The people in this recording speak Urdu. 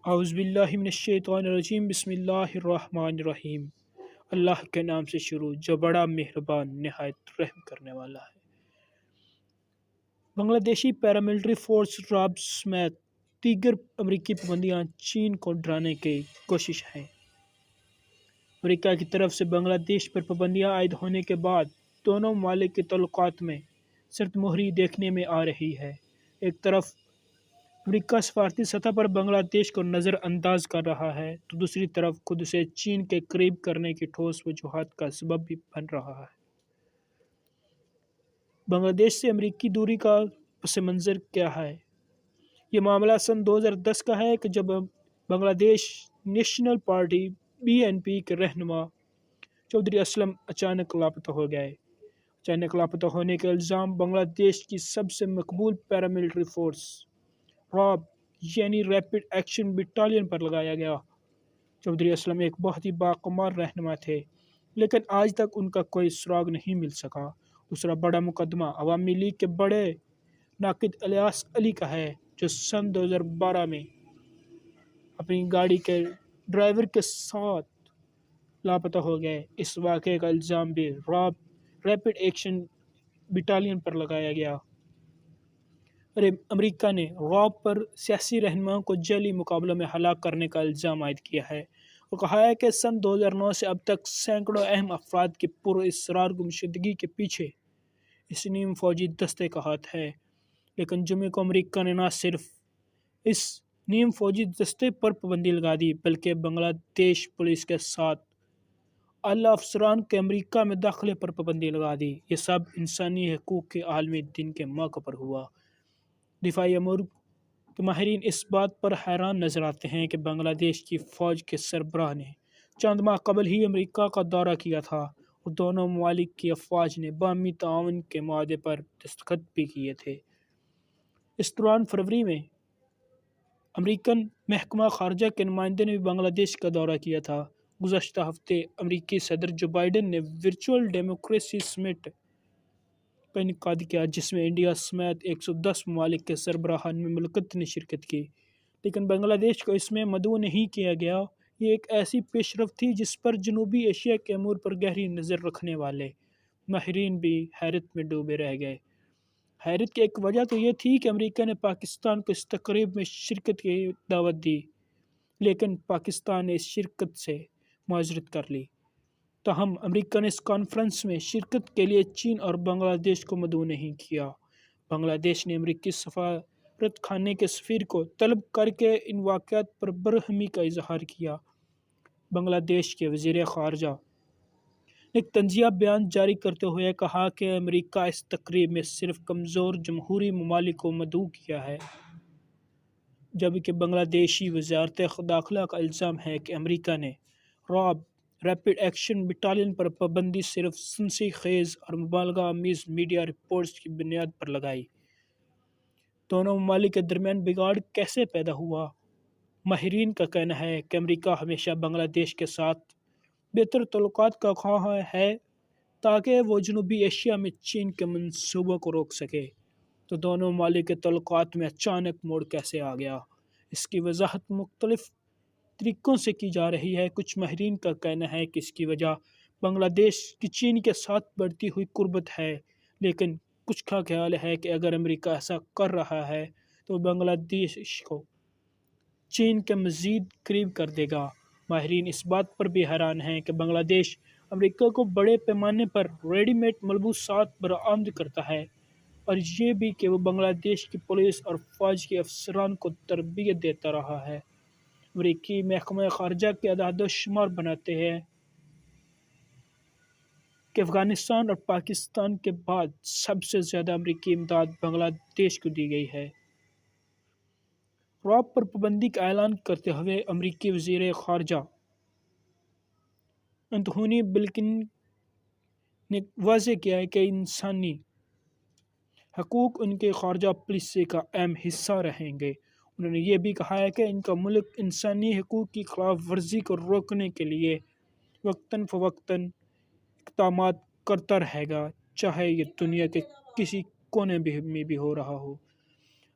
اعوذ باللہ من الشیطان الرجیم بسم اللہ الرحمن الرحیم۔ اللہ کے نام سے شروع جو بڑا مہربان نہایت رحم کرنے والا ہے۔ بنگلہ دیشی پیراملٹری فورس راب سمیت دیگر امریکی پابندیاں چین کو ڈرانے کی کوشش ہیں۔ امریکہ کی طرف سے بنگلہ دیش پر پابندیاں عائد ہونے کے بعد دونوں ممالک کے تعلقات میں سرد مہری دیکھنے میں آ رہی ہے۔ ایک طرف امریکہ سفارتی سطح پر بنگلہ دیش کو نظر انداز کر رہا ہے تو دوسری طرف خود اسے چین کے قریب کرنے کی ٹھوس وجوہات کا سبب بھی بن رہا ہے۔ بنگلہ دیش سے امریکی دوری کا پس منظر کیا ہے؟ یہ معاملہ سن 2010 کا ہے کہ جب بنگلہ دیش نیشنل پارٹی BNP کے رہنما چودھری اسلم اچانک لاپتہ ہو گئے۔ اچانک لاپتہ ہونے کے الزام بنگلہ دیش کی سب سے مقبول پیراملٹری فورس راب یعنی ریپڈ ایکشن بٹالین پر لگایا گیا۔ چودھری اسلم ایک بہت ہی باکمال رہنما تھے، لیکن آج تک ان کا کوئی سراغ نہیں مل سکا۔ دوسرا بڑا مقدمہ عوامی لیگ کے بڑے ناقد الیاس علی کا ہے، جو سن 2012 میں اپنی گاڑی کے ڈرائیور کے ساتھ لاپتہ ہو گئے۔ اس واقعے کا الزام بھی ریپڈ ایکشن بٹالین پر لگایا گیا۔ امریکہ نے راب پر سیاسی رہنماؤں کو جیلی مقابلوں میں ہلاک کرنے کا الزام عائد کیا ہے اور کہا ہے کہ سن 2009 سے اب تک سینکڑوں اہم افراد کی پراسرار گمشدگی کے پیچھے اس نیم فوجی دستے کا ہاتھ ہے۔ لیکن جمعے کو امریکہ نے نہ صرف اس نیم فوجی دستے پر پابندی لگا دی، بلکہ بنگلہ دیش پولیس کے ساتھ اعلیٰ افسران کے امریکہ میں داخلے پر پابندی لگا دی۔ یہ سب انسانی حقوق کے عالمی دن کے موقع پر ہوا۔ دفاعی امور کے ماہرین اس بات پر حیران نظر آتے ہیں کہ بنگلہ دیش کی فوج کے سربراہ نے چند ماہ قبل ہی امریکہ کا دورہ کیا تھا اور دونوں ممالک کی افواج نے باہمی تعاون کے معاہدے پر دستخط بھی کیے تھے۔ اس دوران فروری میں امریکن محکمہ خارجہ کے نمائندے نے بھی بنگلہ دیش کا دورہ کیا تھا۔ گزشتہ ہفتے امریکی صدر جو بائیڈن نے ورچوئل ڈیموکریسی سمٹ کا انعقاد کیا، جس میں انڈیا سمیت 110 ممالک کے سربراہان مملکت نے شرکت کی، لیکن بنگلہ دیش کو اس میں مدعو نہیں کیا گیا۔ یہ ایک ایسی پیش رفت تھی جس پر جنوبی ایشیا کے امور پر گہری نظر رکھنے والے ماہرین بھی حیرت میں ڈوبے رہ گئے۔ حیرت کی ایک وجہ تو یہ تھی کہ امریکہ نے پاکستان کو اس تقریب میں شرکت کی دعوت دی، لیکن پاکستان نے اس شرکت سے معذرت کر لی۔ تاہم امریکہ نے اس کانفرنس میں شرکت کے لیے چین اور بنگلہ دیش کو مدعو نہیں کیا۔ بنگلہ دیش نے امریکی سفارت خانے کے سفیر کو طلب کر کے ان واقعات پر برہمی کا اظہار کیا۔ بنگلہ دیش کے وزیر خارجہ نے ایک طنزیہ بیان جاری کرتے ہوئے کہا کہ امریکہ اس تقریب میں صرف کمزور جمہوری ممالک کو مدعو کیا ہے، جبکہ بنگلہ دیشی وزارت داخلہ کا الزام ہے کہ امریکہ نے ریپڈ ایکشن بٹالین پر پابندی صرف سنسی خیز اور مبالغہ آمیز میڈیا رپورٹس کی بنیاد پر لگائی۔ دونوں ممالک کے درمیان بگاڑ کیسے پیدا ہوا؟ ماہرین کا کہنا ہے کہ امریکہ ہمیشہ بنگلہ دیش کے ساتھ بہتر تعلقات کا خواہاں ہے تاکہ وہ جنوبی ایشیا میں چین کے منصوبوں کو روک سکے۔ تو دونوں ممالک کے تعلقات میں اچانک موڑ کیسے آ گیا؟ اس کی وضاحت مختلف طریقوں سے کی جا رہی ہے۔ کچھ ماہرین کا کہنا ہے کہ اس کی وجہ بنگلہ دیش کی چین کے ساتھ بڑھتی ہوئی قربت ہے، لیکن کچھ کا خیال ہے کہ اگر امریکہ ایسا کر رہا ہے تو بنگلہ دیش کو چین کے مزید قریب کر دے گا۔ ماہرین اس بات پر بھی حیران ہیں کہ بنگلہ دیش امریکہ کو بڑے پیمانے پر ریڈی میڈ ملبوسات برآمد کرتا ہے، اور یہ بھی کہ وہ بنگلہ دیش کی پولیس اور فوج کے افسران کو تربیت دیتا رہا ہے۔ امریکی محکمہ خارجہ کے اعداد و شمار بتاتے ہیں کہ افغانستان اور پاکستان کے بعد سب سے زیادہ امریکی امداد بنگلہ دیش کو دی گئی ہے۔ راب پر پابندی کا اعلان کرتے ہوئے امریکی وزیر خارجہ انتھونی بلنکن نے واضح کیا ہے کہ انسانی حقوق ان کے خارجہ پالیسی کا اہم حصہ رہیں گے۔ انہوں نے یہ بھی کہا ہے کہ ان کا ملک انسانی حقوق کی خلاف ورزی کو روکنے کے لیے وقتاً فوقتاً اقدامات کرتا رہے گا، چاہے یہ دنیا کے کسی کونے میں بھی ہو رہا ہو۔